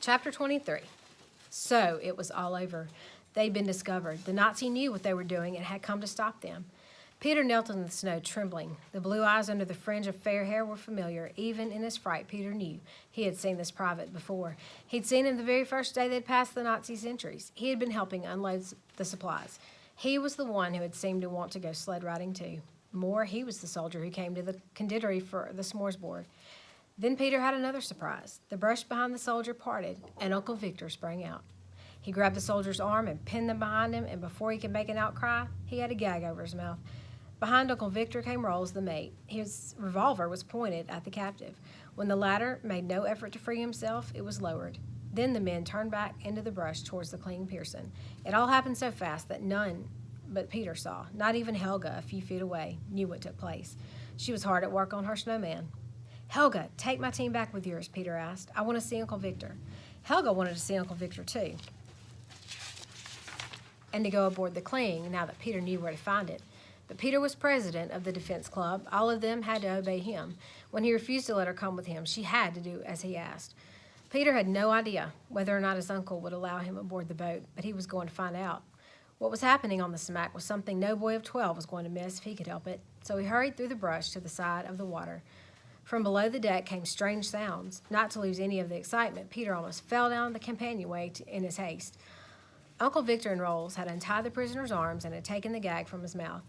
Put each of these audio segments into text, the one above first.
Chapter 23. So it was all over. They'd been discovered. The Nazi knew what they were doing and had come to stop them. Peter knelt in the snow, trembling. The blue eyes under the fringe of fair hair were familiar. Even in his fright, Peter knew he had seen this private before. He'd seen him the very first day they'd passed the Nazi sentries. He had been helping unload the supplies. He was the one who had seemed to want to go sled riding too. More, he was the soldier who came to the conditory for the smorgasbord. Then Peter had another surprise. The brush behind the soldier parted, and Uncle Victor sprang out. He grabbed the soldier's arm and pinned them behind him, and before he could make an outcry, he had a gag over his mouth. Behind Uncle Victor came Rolls, the mate. His revolver was pointed at the captive. When the latter made no effort to free himself, it was lowered. Then the men turned back into the brush towards the clinging Pearson. It all happened so fast that none but Peter saw. Not even Helga, a few feet away, knew what took place. She was hard at work on her snowman. "Helga, take my team back with yours," Peter asked. "I want to see Uncle Victor." Helga wanted to see Uncle Victor too, and to go aboard the Kling now that Peter knew where to find it. But Peter was president of the Defense Club. All of them had to obey him. When he refused to let her come with him, she had to do as he asked. Peter had no idea whether or not his uncle would allow him aboard the boat, but he was going to find out. What was happening on the smack was something no boy of 12 was going to miss if he could help it. So he hurried through the brush to the side of the water. From below the deck came strange sounds. Not to lose any of the excitement, Peter almost fell down the companionway in his haste. Uncle Victor and Rolls had untied the prisoner's arms and had taken the gag from his mouth.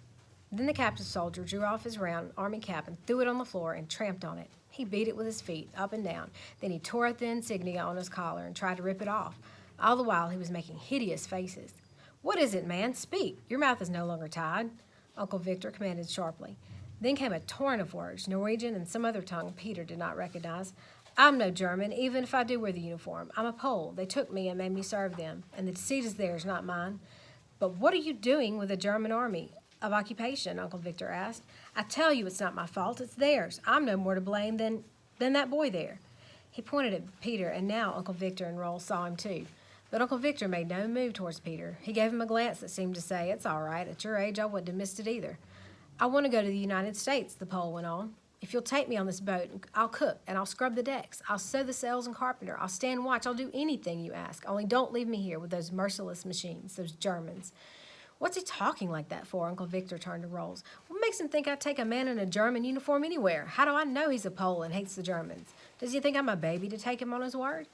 Then the captive soldier drew off his round army cap and threw it on the floor and tramped on it. He beat it with his feet, up and down. Then he tore at the insignia on his collar and tried to rip it off. All the while he was making hideous faces. "What is it, man? Speak. Your mouth is no longer tied," Uncle Victor commanded sharply. Then came a torrent of words, Norwegian and some other tongue Peter did not recognize. "I'm no German, even if I do wear the uniform. I'm a Pole. They took me and made me serve them, and the deceit is theirs, not mine." "But what are you doing with the German army of occupation?" Uncle Victor asked. "I tell you it's not my fault. It's theirs. I'm no more to blame than that boy there." He pointed at Peter, and now Uncle Victor and Rolls saw him too. But Uncle Victor made no move towards Peter. He gave him a glance that seemed to say, "It's all right. At your age, I wouldn't have missed it either." "I want to go to the United States," the Pole went on. "If you'll take me on this boat, I'll cook and I'll scrub the decks. I'll sew the sails and carpenter. I'll stand watch. I'll do anything you ask. Only don't leave me here with those merciless machines, those Germans." "What's he talking like that for?" Uncle Victor turned to Rolls. "What makes him think I'd take a man in a German uniform anywhere? How do I know he's a Pole and hates the Germans? Does he think I'm a baby to take him on his word?"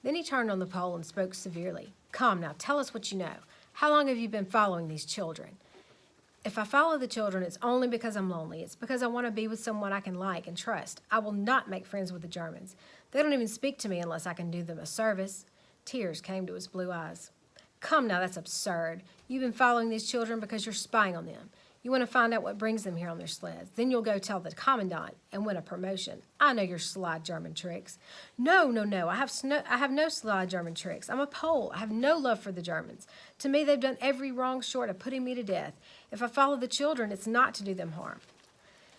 Then he turned on the Pole and spoke severely. "Come now, tell us what you know. How long have you been following these children?" "If I follow the children, it's only because I'm lonely. It's because I want to be with someone I can like and trust. I will not make friends with the Germans. They don't even speak to me unless I can do them a service." Tears came to his blue eyes. "Come now, that's absurd. You've been following these children because you're spying on them. You want to find out what brings them here on their sleds. Then you'll go tell the commandant and win a promotion. I know your sly German tricks." No. I have no sly German tricks. I'm a Pole. I have no love for the Germans. To me, they've done every wrong short of putting me to death. If I follow the children, it's not to do them harm."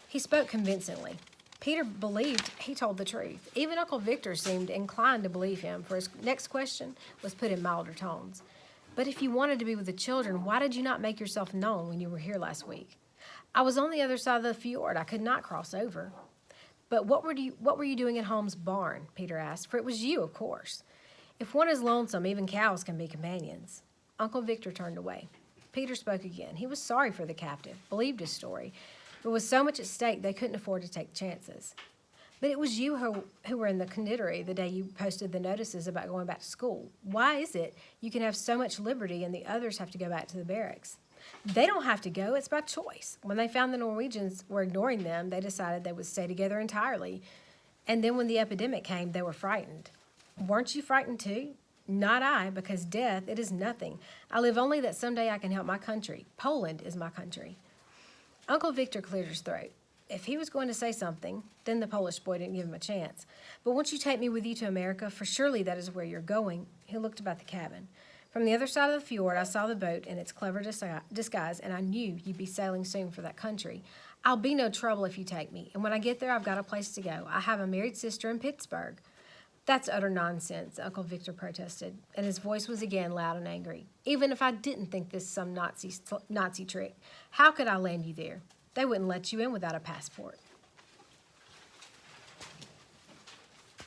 He spoke convincingly. Peter believed he told the truth. Even Uncle Victor seemed inclined to believe him, for his next question was put in milder tones. "But if you wanted to be with the children, why did you not make yourself known when you were here last week?" "I was on the other side of the fjord. I could not cross over." "But what were you doing at Holmes' barn?" Peter asked, for it was you, of course. "If one is lonesome, even cows can be companions." Uncle Victor turned away. Peter spoke again. He was sorry for the captive, believed his story, but with so much at stake, they couldn't afford to take chances. "But it was you who were in the conditory the day you posted the notices about going back to school. Why is it you can have so much liberty and the others have to go back to the barracks?" "They don't have to go. It's by choice. When they found the Norwegians were ignoring them, they decided they would stay together entirely. And then when the epidemic came, they were frightened." "Weren't you frightened too?" "Not I, because death, it is nothing. I live only that someday I can help my country. Poland is my country." Uncle Victor cleared his throat. If he was going to say something, then the Polish boy didn't give him a chance. "But won't you take me with you to America? For surely that is where you're going." He looked about the cabin. "From the other side of the fjord, I saw the boat in its clever disguise, and I knew you'd be sailing soon for that country. I'll be no trouble if you take me, and when I get there, I've got a place to go. I have a married sister in Pittsburgh." "That's utter nonsense," Uncle Victor protested, and his voice was again loud and angry. "Even if I didn't think this some Nazi trick, how could I land you there? They wouldn't let you in without a passport."